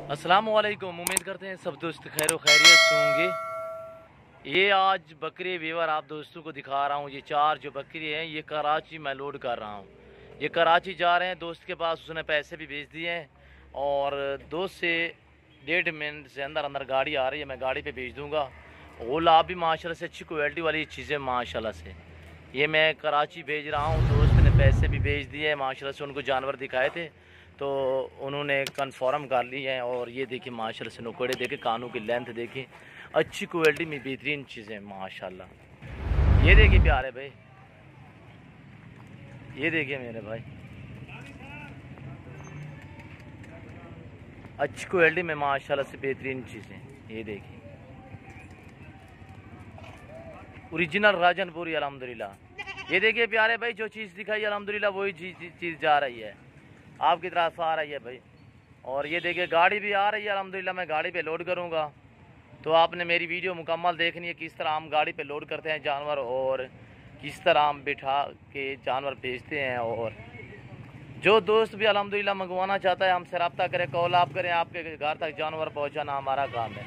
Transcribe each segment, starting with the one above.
अस्सलामुअलैकुम। उम्मीद करते हैं सब दोस्त खैर खैरियत से होंगे। ये आज बकरी वीवर आप दोस्तों को दिखा रहा हूँ। ये 4 जो बकरी हैं ये कराची मैं लोड कर रहा हूँ। ये कराची जा रहे हैं दोस्त के पास, उसने पैसे भी भेज दिए हैं और दोस्त से 1.5 मिनट से अंदर अंदर गाड़ी आ रही है, मैं गाड़ी पे भेज दूँगा। ओला भी माशाल्लाह से अच्छी क्वालिटी वाली चीज़ें माशाल्लाह से ये मैं कराची भेज रहा हूँ। दोस्त ने पैसे भी भेज दिए हैं माशाल्लाह से, उनको जानवर दिखाए थे तो उन्होंने कन्फर्म कर ली है। और ये देखिए माशाल्लाह से नुकड़े देखे, कानों की लेंथ देखिए, अच्छी क्वालिटी में बेहतरीन चीज़ें माशाल्लाह। ये देखिए प्यारे भाई, ये देखिए मेरे भाई, अच्छी क्वालिटी में माशाल्लाह से बेहतरीन चीज़ें। ये देखिए ओरिजिनल राजनपुरी अल्हम्दुलिल्लाह। ये देखिए प्यारे भाई, जो चीज़ दिखाई अल्हम्दुलिल्लाह वही चीज़ जा रही है, आपकी तरफ आ रही है भाई। और ये देखिए गाड़ी भी आ रही है अल्हम्दुलिल्लाह, मैं गाड़ी पे लोड करूँगा। तो आपने मेरी वीडियो मुकम्मल देखनी है, किस तरह हम गाड़ी पे लोड करते हैं जानवर और किस तरह हम बिठा के जानवर भेजते हैं। और जो दोस्त भी अल्हम्दुलिल्लाह मंगवाना चाहता है हमसे रब्ता करें, कॉल आप करें, आपके घर तक जानवर पहुँचाना हमारा काम है।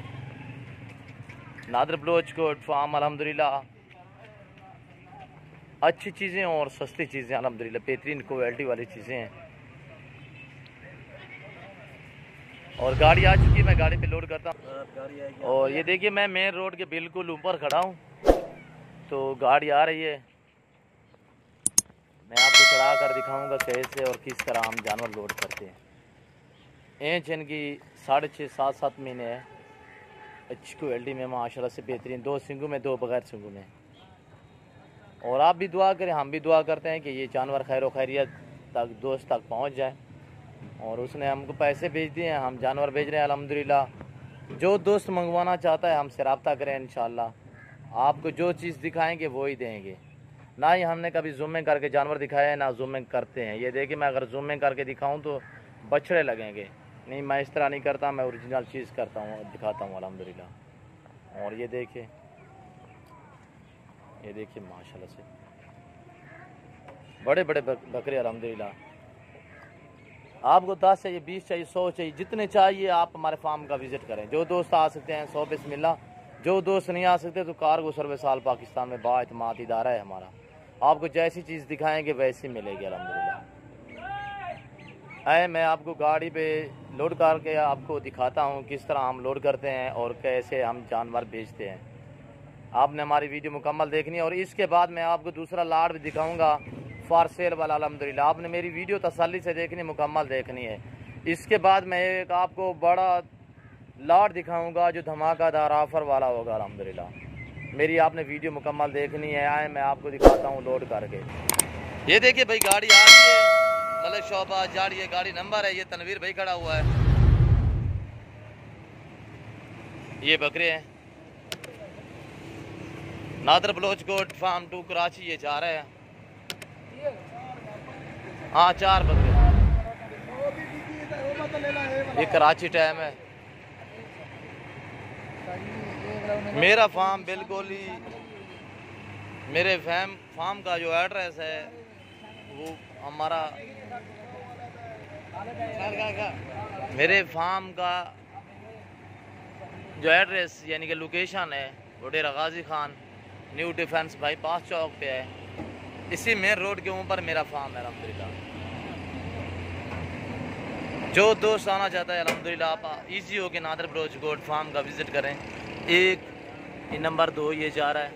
नादर बलोच कोट फार्म अल्हम्दुलिल्लाह अच्छी चीज़ें और सस्ती चीज़ें अल्हम्दुलिल्लाह बेहतरीन क्वालिटी वाली चीज़ें हैं। और गाड़ी आ चुकी है, मैं गाड़ी पे लोड करता हूँ। और ये देखिए मैं मेन रोड के बिल्कुल ऊपर खड़ा हूँ, तो गाड़ी आ रही है, मैं आपको चढ़ा कर दिखाऊंगा कैसे और किस तरह हम जानवर लोड करते हैं। एज इनकी 6.5 7 महीने है, अच्छी क्वालिटी में माशाल्लाह से बेहतरीन, 2 सींगों में 2 बगैर सींगों में। और आप भी दुआ करें, हम भी दुआ करते हैं कि ये जानवर खैर खैरियत तक दोस्त तक पहुँच जाए। और उसने हमको पैसे भेज दिए हैं, हम जानवर भेज रहे हैं अल्हम्दुलिल्लाह। जो दोस्त मंगवाना चाहता है हमसे रब्ता करें, इंशाल्लाह आपको जो चीज़ दिखाएंगे वो ही देंगे। ना ही हमने कभी जूमिंग करके जानवर दिखाया है, ना जूमिंग करते हैं। ये देखिए मैं अगर जूमिंग करके दिखाऊं तो बछड़े लगेंगे, नहीं मैं इस तरह नहीं करता, मैं ओरिजिनल चीज़ करता हूँ, दिखाता हूँ अल्हम्दुलिल्लाह। और ये देखिए माशाल्लाह से बड़े बड़े बकरे अल्हम्दुलिल्लाह। आपको 10 चाहिए, 20 चाहिए, 100 चाहिए, जितने चाहिए आप हमारे फार्म का विज़िट करें। जो दोस्त आ सकते हैं 100 बिस्मिल्लाह, जो दोस्त नहीं आ सकते तो कार्गो सर्विस आल पाकिस्तान में बाएतमाद इदारा है हमारा। आपको जैसी चीज़ दिखाएंगे वैसी मिलेगी अल्हम्दुलिल्लाह। मैं आपको गाड़ी पे लोड करके आपको दिखाता हूँ किस तरह हम लोड करते हैं और कैसे हम जानवर बेचते हैं। आपने हमारी वीडियो मुकम्मल देखनी है। और इसके बाद मैं आपको दूसरा लाड भी दिखाऊँगा फॉर सेल वाला अल्हम्दुलिल्लाह। आपने मेरी वीडियो तसल्ली से देखनी, मुकम्मल देखनी है। इसके बाद मैं एक आपको बड़ा लाट दिखाऊंगा जो धमाकादार ऑफर वाला होगा अल्हम्दुलिल्लाह। मेरी आपने वीडियो मुकम्मल देखनी है। आए मैं आपको दिखाता हूँ लोड करके। ये देखिए भाई गाड़ी आ रही है, मलिक शोभा जा रही है, गाड़ी नंबर है, ये तनवीर भाई खड़ा हुआ है। ये बकरे हैं नादर बलोच कोट फार्म 2 कराची, ये जा रहे हैं। हाँ 4 बकरे, ये कराची टाइम है। मेरा फार्म बिल्कुल ही, मेरे फार्म का जो एड्रेस है वो हमारा, मेरे फार्म का जो एड्रेस यानी कि लोकेशन है वो डेरा Ghazi Khan new defence bypass चौक पे है। इसी मेन रोड के ऊपर मेरा फार्म है अल्हम्दुलिल्लाह। जो दोस्त आना चाहता है अल्हम्दुलिल्लाह आप ईजी हो के नादर बलोच गोट फार्म का विज़िट करें। 1 ये नंबर 2 ये जा रहा है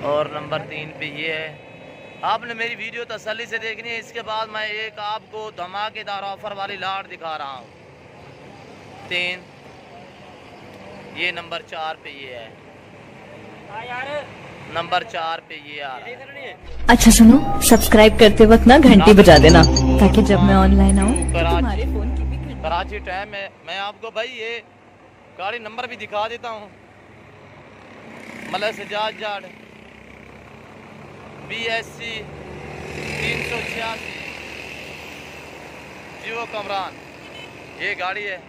और नंबर 3 पे ये है। आपने मेरी वीडियो तसल्ली से देखनी है। इसके बाद मैं एक आपको धमाकेदार ऑफर वाली लाट दिखा रहा हूँ। 3 ये नंबर 4 पे ये है, नंबर 4 पे ये आ रहा है। अच्छा सुनो, सब्सक्राइब करते वक्त ना घंटी बजा देना ताकि जब मैं ऑनलाइन आऊँ तुम्हारे फोन की भी कराची टाइम है। मैं आपको भाई ये गाड़ी नंबर भी दिखा देता हूँ। मलक सजाद जाड़ BSC 386 जियो कमरान, ये गाड़ी है।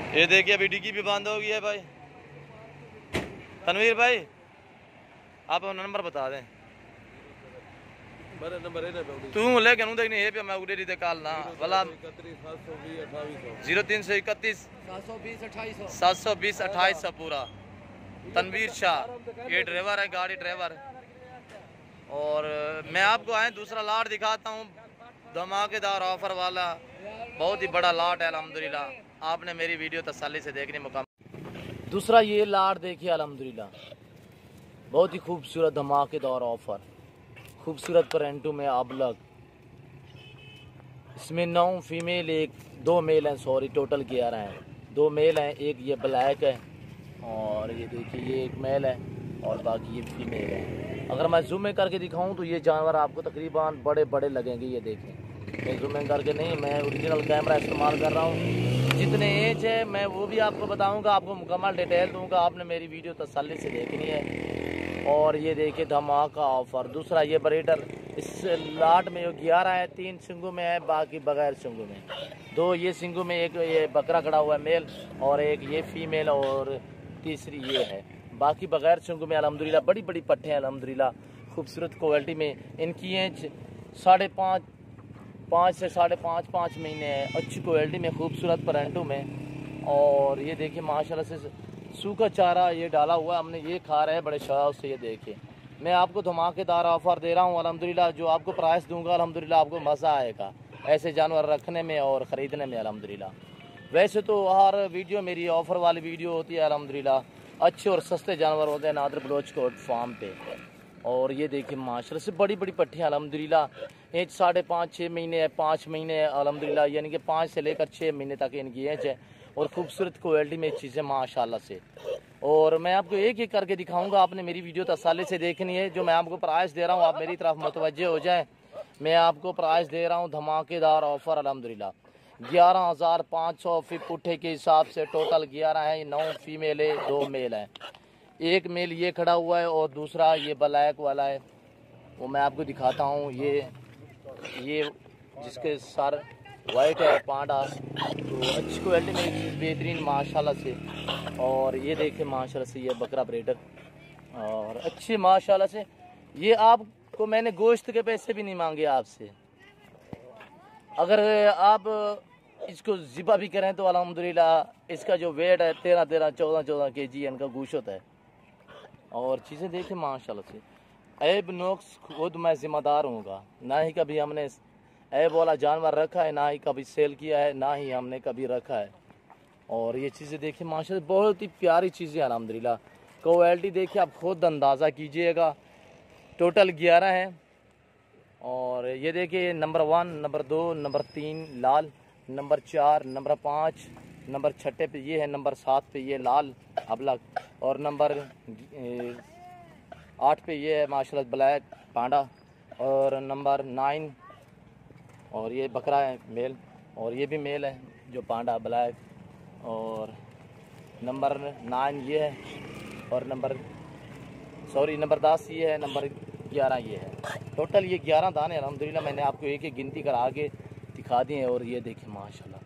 ये देखिए अभी डिग्गी भी बंद हो गई है भाई। तनवीर भाई आप नंबर बता दें। तू लेके नु देखने ये पे मैं उड़े दी काल ना वाला 0331 720 2800 पूरा। तनवीर शाह ये ड्राइवर है, गाड़ी ड्राइवर। और मैं आपको आए दूसरा लाट दिखाता हूँ, धमाकेदार ऑफर वाला, बहुत ही बड़ा लाट है अल्हम्दुलिल्लाह। आपने मेरी वीडियो तसल्ली से देखने मुकाम। दूसरा ये लाट देखिए अल्हम्दुलिल्लाह, बहुत ही खूबसूरत धमाकेदार ऑफर, खूबसूरत प्रिंटों में अबलग। इसमें 9 फीमेल 2 मेल हैं, सॉरी टोटल 11 हैं। 2 मेल हैं, एक ये ब्लैक है और ये देखिए ये एक मेल है और बाकी ये फीमेल है। अगर मैं जूम करके दिखाऊं तो ये जानवर आपको तकरीबन बड़े बड़े लगेंगे। ये देखें, मैं जूम करके नहीं, मैं ओरिजिनल कैमरा इस्तेमाल कर रहा हूँ। जितने एज है मैं वो भी आपको बताऊंगा, आपको मुकम्मल डिटेल दूंगा। आपने मेरी वीडियो तसल्ली से देखनी है। और ये देखिए धमाका ऑफर। दूसरा ये ब्रीडर, इस लाट में 11 है, 3 सिंगों में है, बाकी बगैर सिंगों में। 2 ये सिंगों में, एक ये बकरा खड़ा हुआ है मेल और एक ये फीमेल और तीसरी ये है, बाकी बगैर सिंगों में। अल्हम्दुलिल्लाह बड़ी बड़ी पट्टे हैं अल्हम्दुलिल्लाह, खूबसूरत क्वालिटी में। इनकी एज 5.5 से 5.5 महीने है, अच्छी क्वालिटी में, खूबसूरत प्रिंटों में। और ये देखिए माशाल्लाह से सूखा चारा ये डाला हुआ है हमने, ये खा रहे हैं बड़े शौक से। ये देखिए मैं आपको धमाकेदार ऑफर दे रहा हूँ अल्हम्दुलिल्लाह, जो आपको प्राइस दूंगा अल्हम्दुलिल्लाह आपको मज़ा आएगा ऐसे जानवर रखने में और ख़रीदने में अल्हम्दुलिल्लाह। वैसे तो हर वीडियो मेरी ऑफ़र वाली वीडियो होती है अल्हम्दुलिल्लाह, अच्छे और सस्ते जानवर होते हैं नादर बलोच कोट फार्म पे। और ये देखिए माशाल्लाह से बड़ी बड़ी पट्टियाँ अल्हम्दुलिल्लाह, एज 5.5-6 महीने है, 5 महीने है अल्हम्दुलिल्लाह, यानी कि 5 से लेकर 6 महीने तक इनकी एज है। और खूबसूरत क्वालिटी में चीज़ें माशाल्लाह से। और मैं आपको एक एक करके दिखाऊंगा, आपने मेरी वीडियो तसल्ली से देखनी है। जो मैं आपको प्राइस दे रहा हूँ आप मेरी तरफ मुतवज्जे हो जाएं। मैं आपको प्राइस दे रहा हूँ धमाकेदार ऑफर अल्हम्दुलिल्लाह, 11,500 फी पुट्ठे के हिसाब से टोटल 11 है। 9 फीमेल है, 2 मेल हैं। एक मेल ये खड़ा हुआ है और दूसरा ये ब्लैक वाला है, वो मैं आपको दिखाता हूँ। ये जिसके सर वाइट है पांडा, तो अच्छी क्वालिटी में बेहतरीन माशाल्लाह से। और ये देखिए माशाल्लाह से ये बकरा ब्रीडर और अच्छी माशाल्लाह से। ये आपको मैंने गोश्त के पैसे भी नहीं मांगे आपसे, अगर आप इसको ज़िबा भी करें तो अल्हम्दुलिल्लाह इसका जो वेट है 13-13, 14-14 kg इनका गोश्त है। और चीज़ें देखिए माशाल्लाह से, ऐब नुक्स खुद मैं ज़िम्मेदार हूँगा, ना ही कभी हमने ऐब वाला जानवर रखा है, ना ही कभी सेल किया है, ना ही हमने कभी रखा है। और ये चीज़ें देखिए माशाल्लाह बहुत ही प्यारी चीज़ें अल्हम्दुलिल्लाह। क्वालिटी देखिए आप खुद अंदाज़ा कीजिएगा। टोटल 11 हैं। और ये देखिए नंबर 1, नंबर 2, नंबर 3 लाल, नंबर 4, नंबर 5, नंबर 6 पे ये है, नंबर 7 पे ये लाल अबलग, और नंबर 8 पे ये है माशाल्लाह ब्लैक पांडा, और नंबर 9 और ये बकरा है मेल, और ये भी मेल है जो पांडा ब्लैक, और नंबर 9 ये है, और नंबर 10 ये है, नंबर 11 ये है। टोटल ये 11 दाने अल्हम्दुलिल्लाह मैंने आपको एक एक गिनती कर आगे दिखा दिए हैं। और ये देखिए माशाल्लाह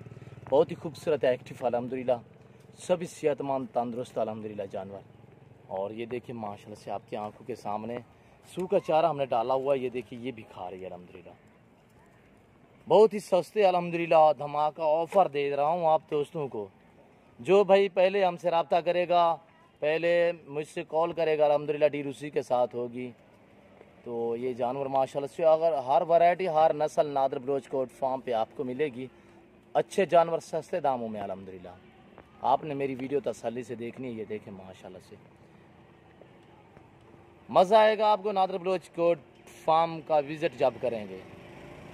बहुत ही खूबसूरत एक्टिव अल्हम्दुलिल्लाह, सभी सेहतमंद तंदुरुस्त अल्हम्दुलिल्लाह जानवर। और ये देखिए माशाल्लाह से आपकी आंखों के सामने सूखा चारा हमने डाला हुआ है, ये देखिए ये भी खा रही है अल्हम्दुलिल्लाह, बहुत ही सस्ते अल्हम्दुलिल्लाह धमाका ऑफ़र दे रहा हूँ आप दोस्तों को। जो भाई पहले हमसे रब्ता करेगा, पहले मुझसे कॉल करेगा अल्हम्दुलिल्लाह डील उसी के साथ होगी। तो ये जानवर माशाल्लाह से अगर हर वैरायटी हर नस्ल नादर बलोच कोट फार्म पे आपको मिलेगी, अच्छे जानवर सस्ते दामों में अल्हम्दुलिल्लाह। आपने मेरी वीडियो तसल्ली से देखनी है। ये देखें माशाल्लाह से मज़ा आएगा आपको नादर बलोच कोट फार्म का विज़िट जब करेंगे।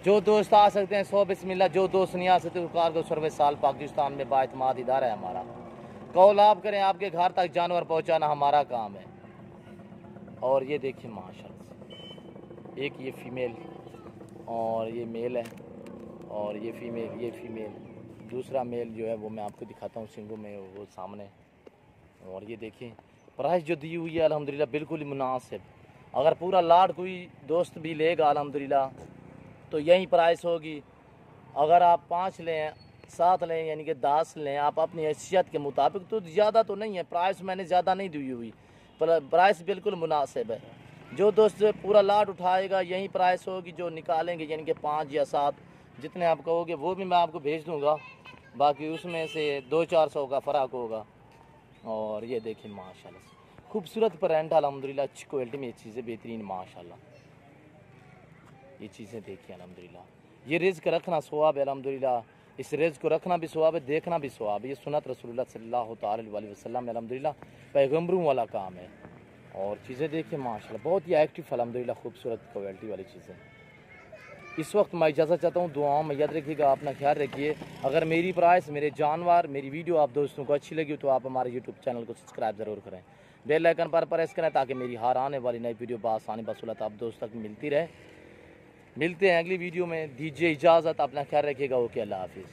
जो दोस्त आ सकते हैं 100 बिस्मिल्लाह, जो दोस्त नहीं आ सकते कारगो सर्विस साल पाकिस्तान में बाइतमाद इदारा है हमारा। कॉल आप करें, आपके घर तक जानवर पहुंचाना हमारा काम है। और ये देखिए माशाल्लाह से एक ये फीमेल और ये मेल है, और ये फीमेल दूसरा मेल जो है वो मैं आपको दिखाता हूँ सिंगों में वो सामने। और ये देखिए प्राइस जो दी हुई है अल्हम्दुलिल्लाह बिल्कुल ही मुनासिब। अगर पूरा लाट कोई दोस्त भी लेगा अल्हम्दुलिल्लाह तो यही प्राइस होगी। अगर आप 5 लें 7 लें यानी कि 10 लें आप अपनी हैसियत के मुताबिक, तो ज़्यादा तो नहीं है प्राइस, मैंने ज़्यादा नहीं दी हुई, प्राइस बिल्कुल मुनासिब है। जो दोस्त पूरा लाट उठाएगा यही प्राइस होगी, जो निकालेंगे यानी कि 5 या 7 जितने आप कहोगे वो भी मैं आपको भेज दूंगा, बाकी उसमें से 200-400 का फ़र्क होगा। और ये देखिए माशाल्लाह से खूबसूरत प्रिंट अल्हम्दुलिल्लाह, अच्छी क्वालिटी में ये चीज़ें बेहतरीन माशाल्लाह। ये चीज़ें देखिए अल्हम्दुलिल्लाह, ये रिज़्क रखना सवाब है अल्हम्दुलिल्लाह, इस रिज़्क को रखना भी सवाब है, देखना भी सवाब है। ये सुन्नत रसूलुल्लाह सल्लल्लाहु अलैहि वसल्लम अल्हम्दुलिल्लाह पैगम्बरों वाला काम है। और चीज़ें देखिए माशाल्लाह बहुत ही एक्टिव अल्हम्दुलिल्लाह, खूबसूरत क्वालिटी वाली चीज़ें। इस वक्त मैं इजाज़त चाहता हूँ, दुआओं में याद रखिएगा, अपना ख्याल रखिए। अगर मेरी प्राइस, मेरे जानवर, मेरी वीडियो आप दोस्तों को अच्छी लगी तो आप हमारे यूट्यूब चैनल को सब्सक्राइब ज़रूर करें, बेल आइकन पर प्रेस करें ताकि मेरी हर आने वाली नई वीडियो बआसानी बसुलत आप दोस्तों तक मिलती रहे। मिलते हैं अगली वीडियो में, दीजिए इजाज़त, अपना ख्याल रखिएगा। ओके, अल्लाह हाफिज़।